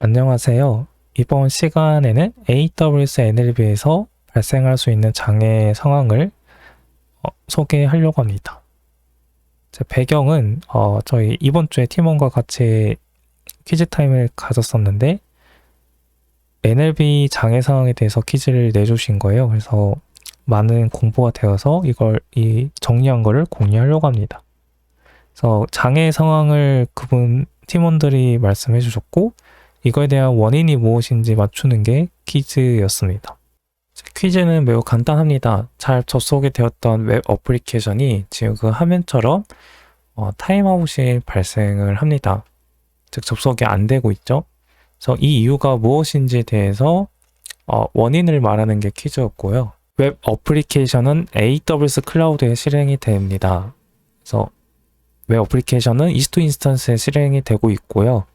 안녕하세요. 이번 시간에는 AWS NLB에서 발생할 수 있는 장애 상황을 소개하려고 합니다. 제 배경은 저희 이번 주에 팀원과 같이 퀴즈 타임을 가졌었는데 NLB 장애 상황에 대해서 퀴즈를 내주신 거예요. 그래서 많은 공부가 되어서 이 정리한 거를 공유하려고 합니다. 그래서 장애 상황을 그분 팀원들이 말씀해 주셨고 이거에 대한 원인이 무엇인지 맞추는 게 퀴즈였습니다. 퀴즈는 매우 간단합니다. 잘 접속이 되었던 웹 어플리케이션이 지금 그 화면처럼 타임아웃이 발생을 합니다. 즉 접속이 안 되고 있죠. 그래서 이 이유가 무엇인지에 대해서 원인을 말하는 게 퀴즈였고요. 웹 어플리케이션은 AWS 클라우드에 실행이 됩니다. 그래서 웹 어플리케이션은 EC2 인스턴스에 실행이 되고 있고요.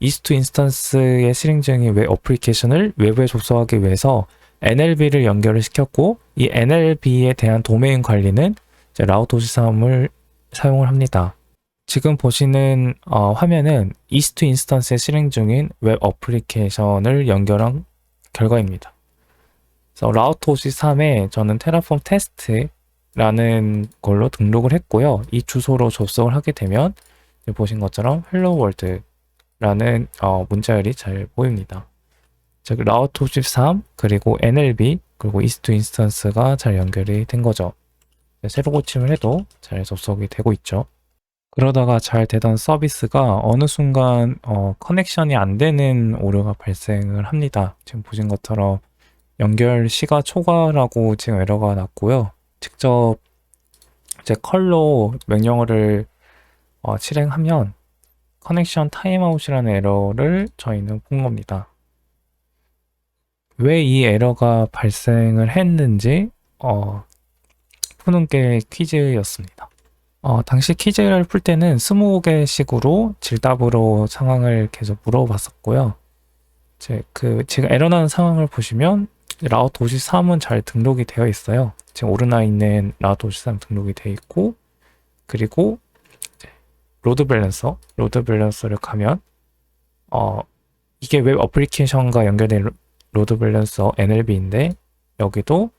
EC2 인스턴스의 실행 중인 웹 어플리케이션을 외부에 접속하기 위해서 NLB를 연결을 시켰고 이 NLB에 대한 도메인 관리는 라우터 53을 사용을 합니다. 지금 보시는 화면은 EC2 인스턴스에 실행 중인 웹 어플리케이션을 연결한 결과입니다. 그래서 라우터 53에 저는 테라폼 테스트라는 걸로 등록을 했고요. 이 주소로 접속을 하게 되면 보신 것처럼 헬로 월드 라는 문자열이 잘 보입니다. 즉 라우터 53 그리고 NLB 그리고 EC2 인스턴스가 잘 연결이 된 거죠. 새로 고침을 해도 잘 접속이 되고 있죠. 그러다가 잘 되던 서비스가 어느 순간 커넥션이 안 되는 오류가 발생을 합니다. 지금 보신 것처럼 연결 시가 초과라고 지금 에러가 났고요. 직접 제 컬로 명령어를 실행하면 커넥션 타임아웃이라는 에러를 저희는 본 겁니다. 왜 이 에러가 발생을 했는지 푸는 게 퀴즈였습니다. 당시 퀴즈를 풀 때는 20개식으로 질답으로 상황을 계속 물어봤었고요. 지금 에러 나는 상황을 보시면 라우터 53은 잘 등록이 되어 있어요. 지금 오르나 있는 라우터 53 등록이 되어 있고 그리고 로드 밸런서를 가면 이게 웹 어플리케이션과 연결된 로드 밸런서 NLB인데 여기도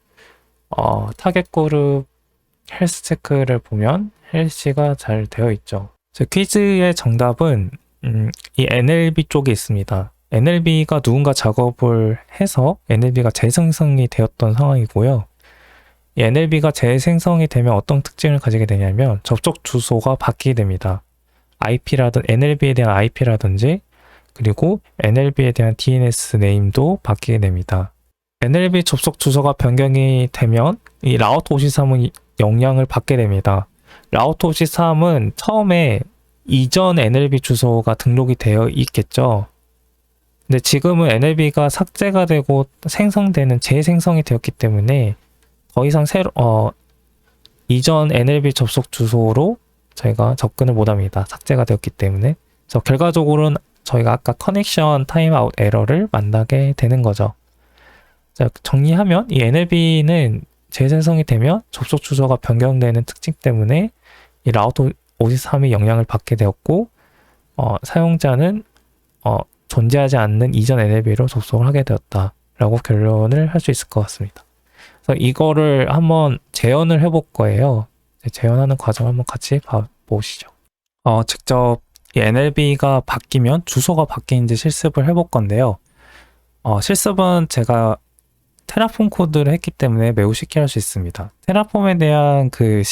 타겟 그룹 헬스 체크를 보면 헬스가 잘 되어 있죠. 퀴즈의 정답은 이 NLB 쪽에 있습니다. NLB가 누군가 작업을 해서 NLB가 재생성이 되었던 상황이고요. 이 NLB가 재생성이 되면 어떤 특징을 가지게 되냐면 접속 주소가 바뀌게 됩니다. NLB에 대한 IP라든지 그리고 NLB에 대한 DNS 네임도 바뀌게 됩니다. NLB 접속 주소가 변경이 되면 이 라우터 53은 영향을 받게 됩니다. 라우터 53은 처음에 이전 NLB 주소가 등록이 되어 있겠죠. 근데 지금은 NLB가 삭제가 되고 생성되는 재생성이 되었기 때문에 더 이상 이전 NLB 접속 주소로 저희가 접근을 못합니다. 삭제가 되었기 때문에. 그래서 결과적으로는 저희가 아까 커넥션 타임아웃 에러를 만나게 되는 거죠. 자, 정리하면 이 NLB는 재생성이 되면 접속 주소가 변경되는 특징 때문에 이 라우터 53이 영향을 받게 되었고 사용자는 존재하지 않는 이전 NLB로 접속을 하게 되었다라고 결론을 할 수 있을 것 같습니다. 그래서 이거를 한번 재현을 해볼 거예요. 재현하는 과정 한번 같이 보시죠. 직접 이 NLB가 바뀌면 주소가 바뀌는지 실습을 해볼 건데요. 실습은 제가 테라폼 코드를 했기 때문에 매우 쉽게 할 수 있습니다. 테라폼에 대한 그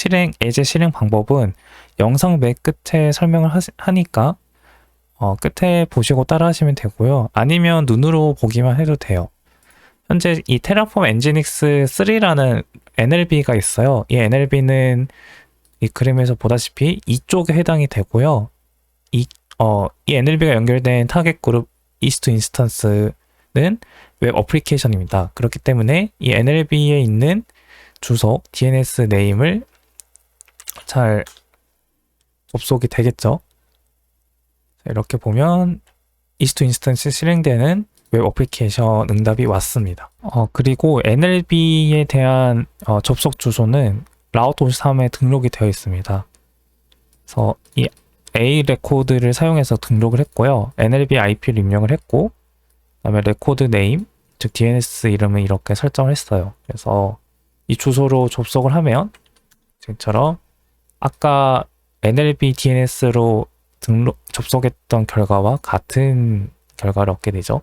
예제 실행 방법은 영상 맨 끝에 설명을 하니까 끝에 보시고 따라 하시면 되고요. 아니면 눈으로 보기만 해도 돼요. 현재 이 테라폼 엔지닉스 3라는 NLB가 있어요. 이 NLB는 이 그림에서 보다시피 이쪽에 해당이 되고요. 이 NLB가 연결된 타겟 그룹 EC2 인스턴스는 웹 어플리케이션입니다. 그렇기 때문에 이 NLB에 있는 주소, DNS 네임을 잘 접속이 되겠죠. 이렇게 보면 EC2 인스턴스 실행되는 웹 어플리케이션 응답이 왔습니다. 그리고 NLB에 대한 접속 주소는 라우터 53에 등록이 되어 있습니다. 그래서 이 A 레코드를 사용해서 등록을 했고요. NLB IP를 입력을 했고 그다음에 레코드 네임, 즉 DNS 이름을 이렇게 설정을 했어요. 그래서 이 주소로 접속을 하면 지금처럼 아까 NLB DNS로 접속했던 결과와 같은 결과를 얻게 되죠.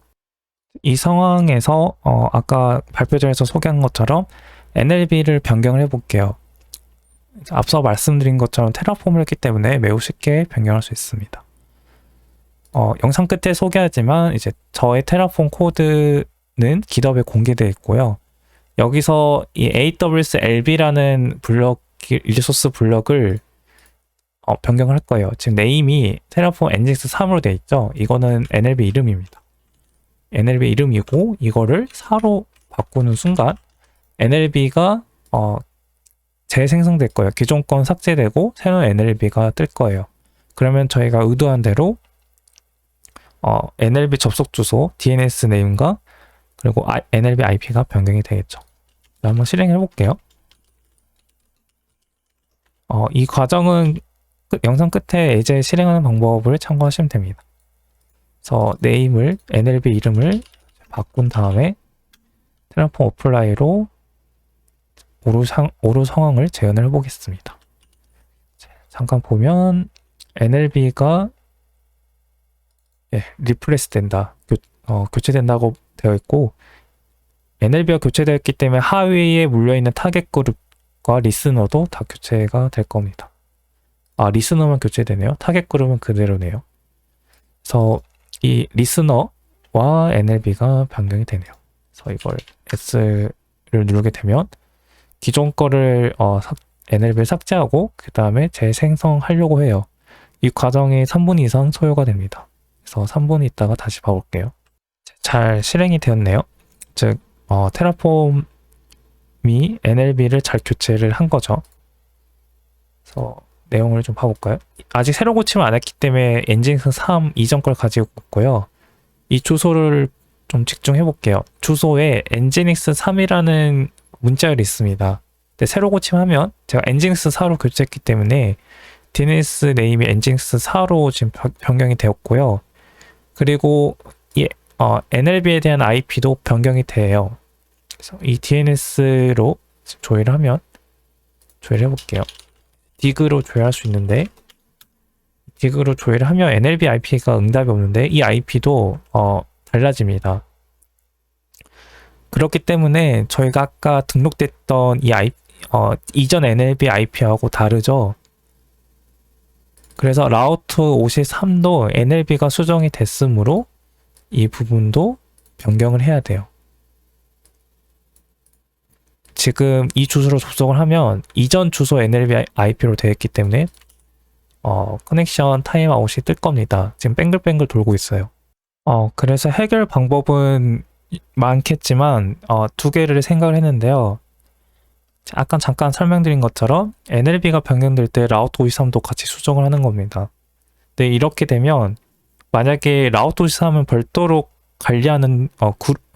이 상황에서 아까 발표전에서 소개한 것처럼 NLB를 변경을 해볼게요. 앞서 말씀드린 것처럼 테라폼을 했기 때문에 매우 쉽게 변경할 수 있습니다. 영상 끝에 소개하지만 이제 저의 테라폼 코드는 GitHub에 공개되어 있고요. 여기서 이 AWS LB라는 리소스 블럭을 변경을 할 거예요. 지금 네임이 테라폼 nginx 3으로 되어 있죠. 이거는 NLB 이름입니다. NLB 이름이고 이거를 4로 바꾸는 순간 NLB가 재생성될 거예요. 기존 건 삭제되고 새로운 NLB가 뜰 거예요. 그러면 저희가 의도한 대로 NLB 접속 주소, DNS 네임과 그리고 NLB IP가 변경이 되겠죠. 한번 실행해 볼게요. 이 과정은 영상 끝에 예제 실행하는 방법을 참고하시면 됩니다. 그래서 네임을 NLB 이름을 바꾼 다음에 테라폼 어플라이로 오류 상황을 재현을 해보겠습니다. 잠깐 보면 NLB가 리플레스 된다, 교체된다고 되어 있고 NLB가 교체되었기 때문에 하위에 물려있는 타겟 그룹과 리스너도 다 교체가 될 겁니다. 리스너만 교체되네요. 타겟 그룹은 그대로네요. 그래서 이 리스너와 NLB가 변경이 되네요. 그래서 이걸 S를 누르게 되면 기존 거를 NLB를 삭제하고 그 다음에 재생성하려고 해요. 이 과정이 3분 이상 소요가 됩니다. 그래서 3분 있다가 다시 봐볼게요. 잘 실행이 되었네요. 즉 테라폼이 NLB를 잘 교체를 한 거죠. 그래서 내용을 좀 봐볼까요? 아직 새로 고침을 안 했기 때문에 nginx 3 이전 걸 가지고 있고요. 이 주소를 좀 집중해 볼게요. 주소에 nginx 3이라는 문자열이 있습니다. 근데 새로 고침하면 제가 nginx 4로 교체했기 때문에 DNS 네임이 nginx 4로 지금 변경이 되었고요. 그리고 이 NLB에 대한 IP도 변경이 돼요. 그래서 이 DNS로 조회를 하면 조회를 해볼게요. dig로 조회할 수 있는데 dig로 조회를 하면 NLB IP가 응답이 없는데 이 IP도 달라집니다. 그렇기 때문에 저희가 아까 등록됐던 이 이전 NLB IP하고 다르죠. 그래서 라우트 53도 NLB가 수정이 됐으므로 이 부분도 변경을 해야 돼요. 지금 이 주소로 접속을 하면 이전 주소 NLB IP로 되어 있기 때문에 커넥션 타임아웃이 뜰 겁니다. 지금 뱅글뱅글 돌고 있어요. 그래서 해결 방법은 많겠지만 두 개를 생각을 했는데요. 아까 잠깐 설명드린 것처럼 NLB가 변경될 때 라우트 53도 같이 수정을 하는 겁니다. 근데 이렇게 되면 만약에 라우트 53은 별도로 관리하는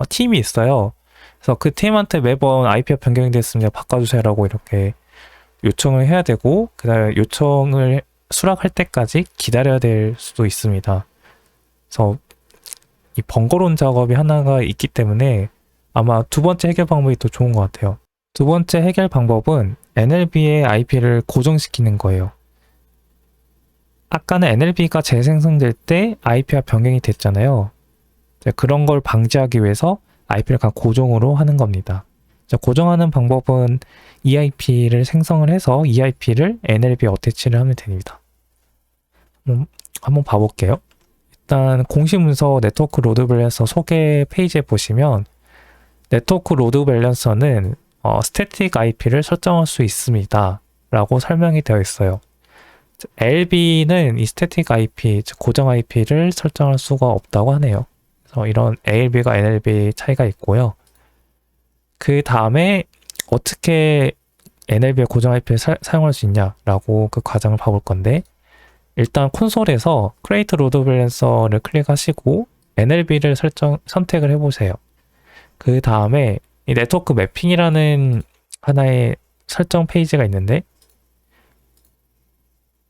팀이 있어요. 그래서 그 팀한테 매번 IP가 변경이 됐습니다. 바꿔주세요라고 이렇게 요청을 해야 되고 그 다음에 요청을 수락할 때까지 기다려야 될 수도 있습니다. 그래서 이 번거로운 작업이 하나가 있기 때문에 아마 두 번째 해결 방법이 더 좋은 것 같아요. 두 번째 해결 방법은 NLB의 IP를 고정시키는 거예요. 아까는 NLB가 재생성될 때 IP가 변경이 됐잖아요. 그런 걸 방지하기 위해서 IP를 그냥 고정으로 하는 겁니다. 고정하는 방법은 EIP를 생성을 해서 EIP를 NLB에 어태치를 하면 됩니다. 한번 봐볼게요. 일단 공식 문서 네트워크 로드 밸런서 소개 페이지에 보시면 네트워크 로드 밸런서는 스태틱 IP를 설정할 수 있습니다. 라고 설명이 되어 있어요. LB는 이 스태틱 IP, 즉 고정 IP를 설정할 수가 없다고 하네요. 그래서 이런 ALB가 NLB 차이가 있고요. 그 다음에 어떻게 NLB의 고정 IP를 사용할 수 있냐라고 그 과정을 봐볼 건데 일단 콘솔에서 Create Load Balancer를 클릭하시고 NLB를 선택을 해보세요. 그 다음에 이 네트워크 매핑이라는 하나의 설정 페이지가 있는데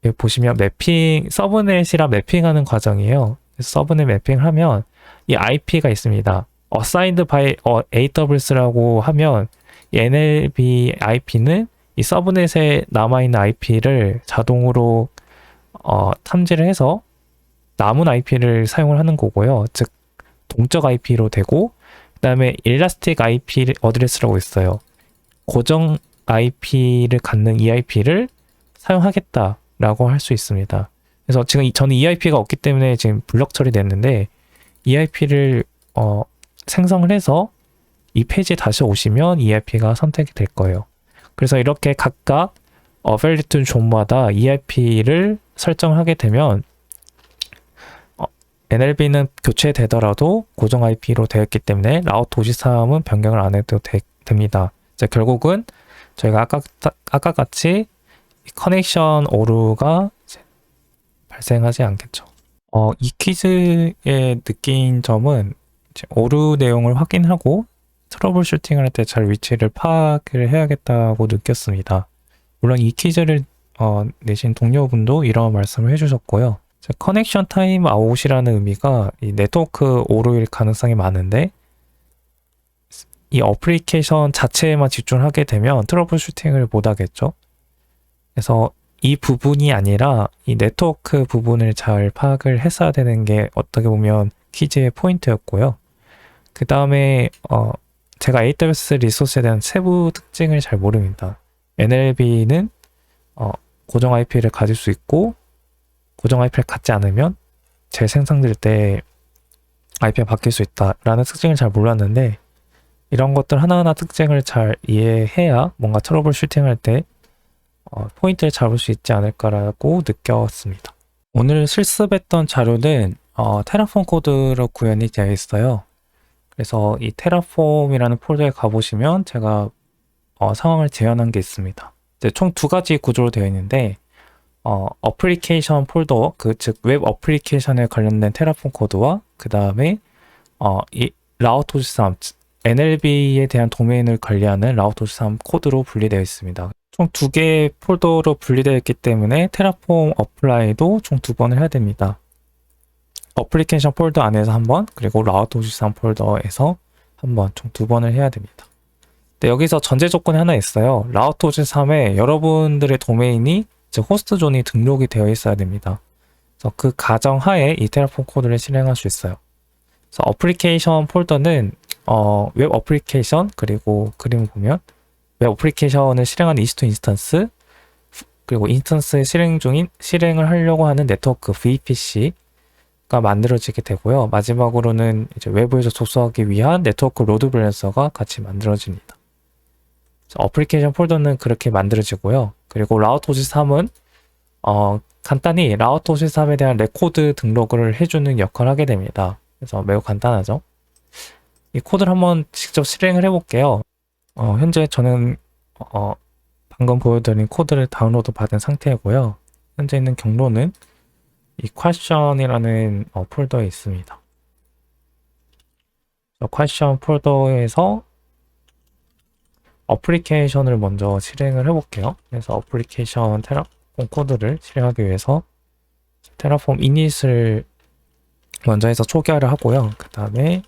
여기 보시면 매핑, 서브넷이랑 매핑하는 과정이에요. 그래서 서브넷 매핑을 하면 이 IP가 있습니다. assigned by AWS라고 하면 이 NLB IP는 이 서브넷에 남아있는 IP를 자동으로 탐지를 해서 남은 IP를 사용을 하는 거고요. 즉 동적 IP로 되고, 그 다음에 일라스틱 IP 어드레스라고 있어요. 고정 IP를 갖는 이 IP를 사용하겠다라고 할 수 있습니다. 그래서 지금 저는 이 IP가 없기 때문에 지금 블럭 처리됐는데, 이 IP를 생성을 해서 이 페이지에 다시 오시면 이 IP가 선택이 될 거예요. 그래서 이렇게 각각 밸리툰 존마다 EIP를 설정을 하게 되면 NLB는 교체되더라도 고정 IP로 되어 있기 때문에 라우트 53은 변경을 안 해도 됩니다. 이제 결국은 저희가 아까 같이 커넥션 오류가 발생하지 않겠죠. 이 퀴즈에 느낀 점은 오류 내용을 확인하고 트러블 슈팅을 할 때 잘 위치를 파악을 해야겠다고 느꼈습니다. 물론 이 퀴즈를 내신 동료분도 이런 말씀을 해주셨고요. 커넥션 타임 아웃이라는 의미가 이 네트워크 오류일 가능성이 많은데, 이 어플리케이션 자체에만 집중하게 되면 트러블 슈팅을 못 하겠죠. 그래서 이 부분이 아니라 이 네트워크 부분을 잘 파악을 했어야 되는 게 어떻게 보면 퀴즈의 포인트였고요. 그 다음에 제가 AWS 리소스에 대한 세부 특징을 잘 모릅니다. NLB는 고정 IP를 가질 수 있고, 고정 IP를 갖지 않으면 재생성될 때 IP가 바뀔 수 있다라는 특징을 잘 몰랐는데, 이런 것들 하나하나 특징을 잘 이해해야 뭔가 트러블 슈팅할 때 포인트를 잡을 수 있지 않을까라고 느꼈습니다. 오늘 실습했던 자료는 테라폼 코드로 구현이 되어 있어요. 그래서 이 테라폼이라는 폴더에 가보시면 제가 상황을 재현한 게 있습니다. 총 두 가지 구조로 되어 있는데, 어플리케이션 폴더, 즉 웹 어플리케이션에 관련된 테라폼 코드와 그 다음에 이 라우트 53, NLB에 대한 도메인을 관리하는 라우트 53 코드로 분리되어 있습니다. 총 두 개의 폴더로 분리되어 있기 때문에 테라폼 어플라이도 총 2번을 해야 됩니다. 어플리케이션 폴더 안에서 한 번, 그리고 라우트 53 폴더에서 한 번, 총 2번을 해야 됩니다. 근데 여기서 전제 조건이 하나 있어요. 라우트 53에 여러분들의 도메인이, 즉 호스트 존이 등록이 되어 있어야 됩니다. 그래서 그 가정 하에 이 테라폼 코드를 실행할 수 있어요. 그래서 어플리케이션 폴더는 웹 어플리케이션, 그리고 그림을 보면 웹 어플리케이션을 실행하는 EC2 인스턴스, 그리고 인스턴스의 실행을 하려고 하는 네트워크 VPC가 만들어지게 되고요. 마지막으로는 이제 외부에서 접속하기 위한 네트워크 로드 밸런서가 같이 만들어집니다. 어플리케이션 폴더는 그렇게 만들어지고요. 그리고 라우트 53은 간단히 라우트 53에 대한 레코드 등록을 해주는 역할을 하게 됩니다. 그래서 매우 간단하죠. 이 코드를 한번 직접 실행을 해볼게요. 현재 저는 방금 보여드린 코드를 다운로드 받은 상태이고요. 현재 있는 경로는 이 question이라는 폴더에 있습니다. question 폴더에서 어플리케이션을 먼저 실행을 해볼게요. 그래서 어플리케이션 테라폼 코드를 실행하기 위해서 테라폼 이닛을 먼저 해서 초기화를 하고요. 그 다음에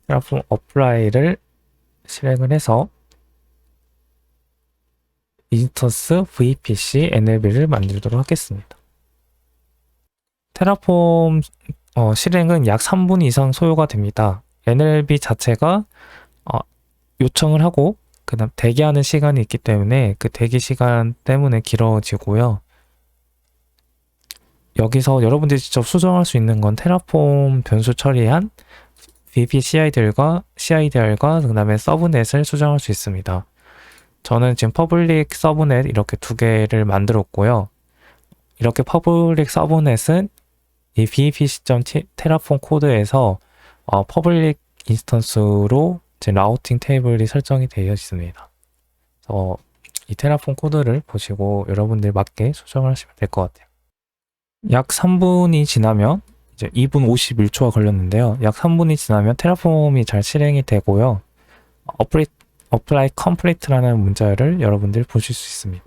테라폼 어플라이를 실행을 해서 인스턴스 VPC NLB를 만들도록 하겠습니다. 테라폼 실행은 약 3분 이상 소요가 됩니다. NLB 자체가 요청을 하고 그 다음 대기하는 시간이 있기 때문에 그 대기 시간 때문에 길어지고요. 여기서 여러분들이 직접 수정할 수 있는 건 테라폼 변수 처리한 VPCIDR과 그 다음에 서브넷을 수정할 수 있습니다. 저는 지금 퍼블릭 서브넷 이렇게 두 개를 만들었고요. 이렇게 퍼블릭 서브넷은 이 vpc.terraform 코드에서 퍼블릭 인스턴스로 제 라우팅 테이블이 설정이 되어 있습니다. 그래서 이 테라폼 코드를 보시고 여러분들 맞게 수정을 하시면 될 것 같아요. 약 3분이 지나면 이제 2분 51초가 걸렸는데요. 약 3분이 지나면 테라폼이 잘 실행이 되고요. apply complete라는 문자를 여러분들 보실 수 있습니다.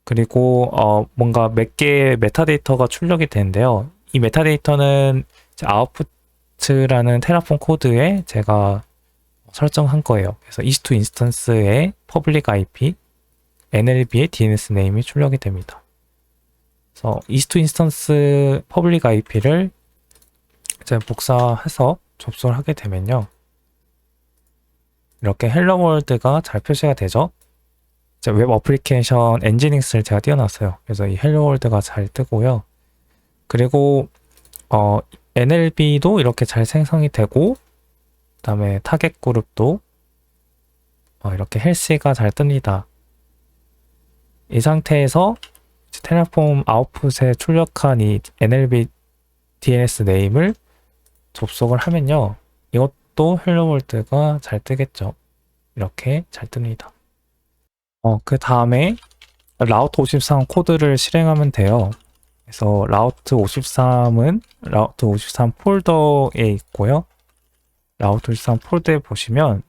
그리고 뭔가 몇 개의 메타데이터가 출력이 되는데요. 이 메타데이터는 아웃풋이라는 테라폼 코드에 제가 설정한 거예요. 그래서 EC2 인스턴스의 퍼블릭 IP, NLB의 DNS 네임이 출력이 됩니다. 그래서 EC2 인스턴스 퍼블릭 IP를 이제 복사해서 접속을 하게 되면요. 이렇게 헬로 월드가 잘 표시가 되죠. 이제 웹 어플리케이션 엔지닉스를 제가 띄워놨어요. 그래서 이 헬로 월드가 잘 뜨고요. 그리고 NLB도 이렇게 잘 생성이 되고, 그다음에 타겟 그룹도 이렇게 헬시가 잘 뜹니다. 이 상태에서 테라폼 아웃풋에 출력한 이 NLB DNS 네임을 접속을 하면요. 이것도 헬로 월드가 잘 뜨겠죠. 이렇게 잘 뜹니다. 그 다음에 라우트 53 코드를 실행하면 돼요. 그래서 라우트 53은 라우트 53 폴더에 있고요. 라우트 53 폴더에 보시면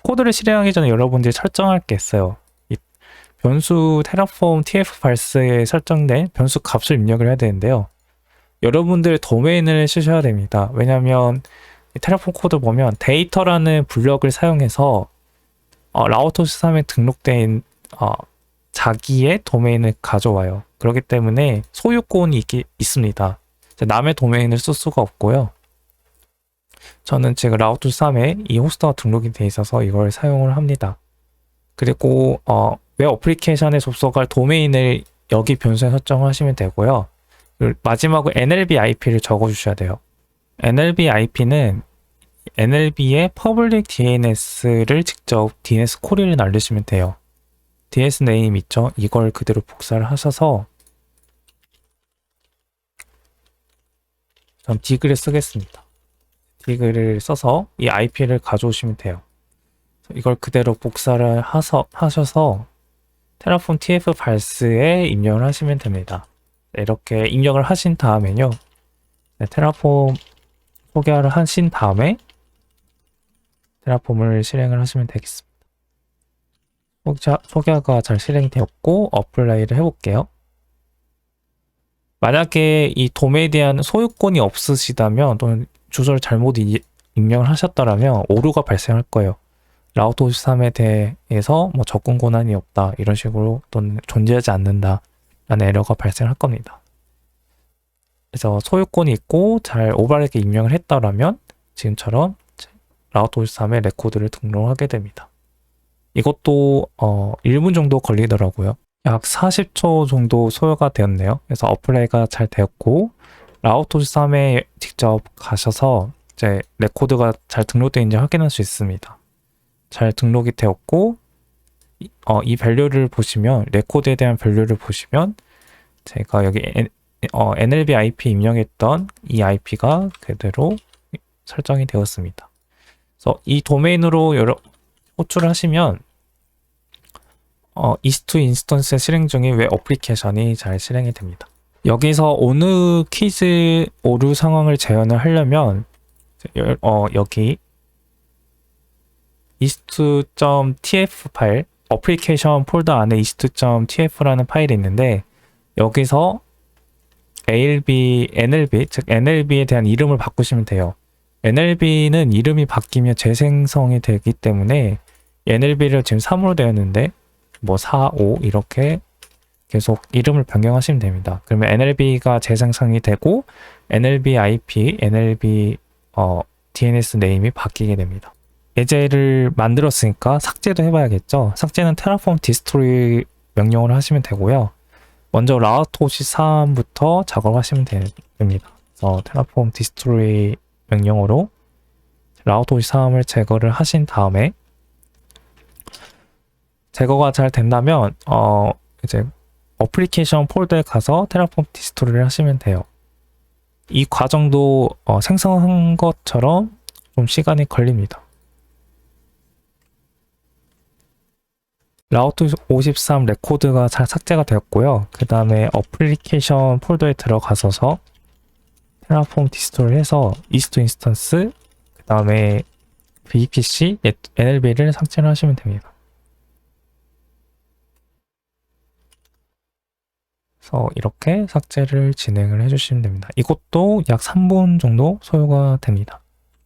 코드를 실행하기 전에 여러분들이 설정할 게 있어요. 이 변수 테라폼 tf 발스에 설정된 변수 값을 입력을 해야 되는데요. 여러분들 도메인을 쓰셔야 됩니다. 왜냐하면 테라폼 코드 보면 데이터라는 블럭을 사용해서 라우터 53에 등록된 자기의 도메인을 가져와요. 그렇기 때문에 소유권이 있습니다. 남의 도메인을 쓸 수가 없고요. 저는 지금 라우터 3에 이 호스트가 등록이 돼 있어서 이걸 사용을 합니다. 그리고 웹 어플리케이션에 접속할 도메인을 여기 변수에 설정하시면 되고요. 마지막으로 NLB IP를 적어주셔야 돼요. NLB IP는 NLB의 퍼블릭 DNS를 직접 DNS 코리를 날리시면 돼요. DNS 네임 있죠? 이걸 그대로 복사를 하셔서 전 디그를 쓰겠습니다. 디그를 써서 이 IP를 가져오시면 돼요. 이걸 그대로 복사를 하셔서 테라폼 TF 발스에 입력을 하시면 됩니다. 이렇게 입력을 하신 다음에요. 테라폼 소개를 하신 다음에 테라폼을 실행을 하시면 되겠습니다. 소개가 잘 실행되었고 어플라이를 해볼게요. 만약에 이 도메인에 대한 소유권이 없으시다면 또는 주소를 잘못 입력을 하셨더라면 오류가 발생할 거예요. 라우터 53에 대해서 접근 권한이 없다 이런 식으로 또는 존재하지 않는다 라는 에러가 발생할 겁니다. 그래서 소유권이 있고 잘 올바르게 입력을 했다라면 지금처럼 라우터 53에 레코드를 등록하게 됩니다. 이것도 1분 정도 걸리더라고요. 약 40초 정도 소요가 되었네요. 그래서 어플라이가 잘 되었고 라우터 53에 직접 가셔서 이제 레코드가 잘 등록되어 있는지 확인할 수 있습니다. 잘 등록이 되었고 이 밸류를 보시면 레코드에 대한 밸류를 보시면 제가 여기 NLB IP 입력했던 이 IP가 그대로 설정이 되었습니다. 그래서 이 도메인으로 호출을 하시면 EC2 인스턴스 실행 중인 웹 어플리케이션이 잘 실행이 됩니다. 여기서 어느 퀴즈 오류 상황을 재현을 하려면 여기 EC2.tf 파일 어플리케이션 폴더 안에 EC2.tf라는 파일이 있는데 여기서 NLB 즉 NLB에 대한 이름을 바꾸시면 돼요. NLB는 이름이 바뀌면 재생성이 되기 때문에 NLB를 지금 3으로 되었는데 4, 5 이렇게 계속 이름을 변경하시면 됩니다. 그러면 NLB가 재생성이 되고 NLB IP, NLB DNS 네임이 바뀌게 됩니다. 예제를 만들었으니까 삭제도 해봐야겠죠. 삭제는 테라폼 디스토리 명령으로 하시면 되고요. 먼저 라우터 53부터 작업하시면 됩니다. 그래서 테라폼 디스토리 명령으로 라우터 53을 제거를 하신 다음에 제거가 잘 된다면 이제 어플리케이션 폴더에 가서 테라폼 디스토리를 하시면 돼요. 이 과정도 생성한 것처럼 좀 시간이 걸립니다. 라우터 53 레코드가 잘 삭제가 되었고요. 그 다음에 어플리케이션 폴더에 들어가셔서 테라폼 디스토리를 해서 EC2 인스턴스 그 다음에 VPC, NLB를 삭제를 하시면 됩니다. 그래서 이렇게 삭제를 진행을 해주시면 됩니다. 이것도 약 3분 정도 소요가 됩니다.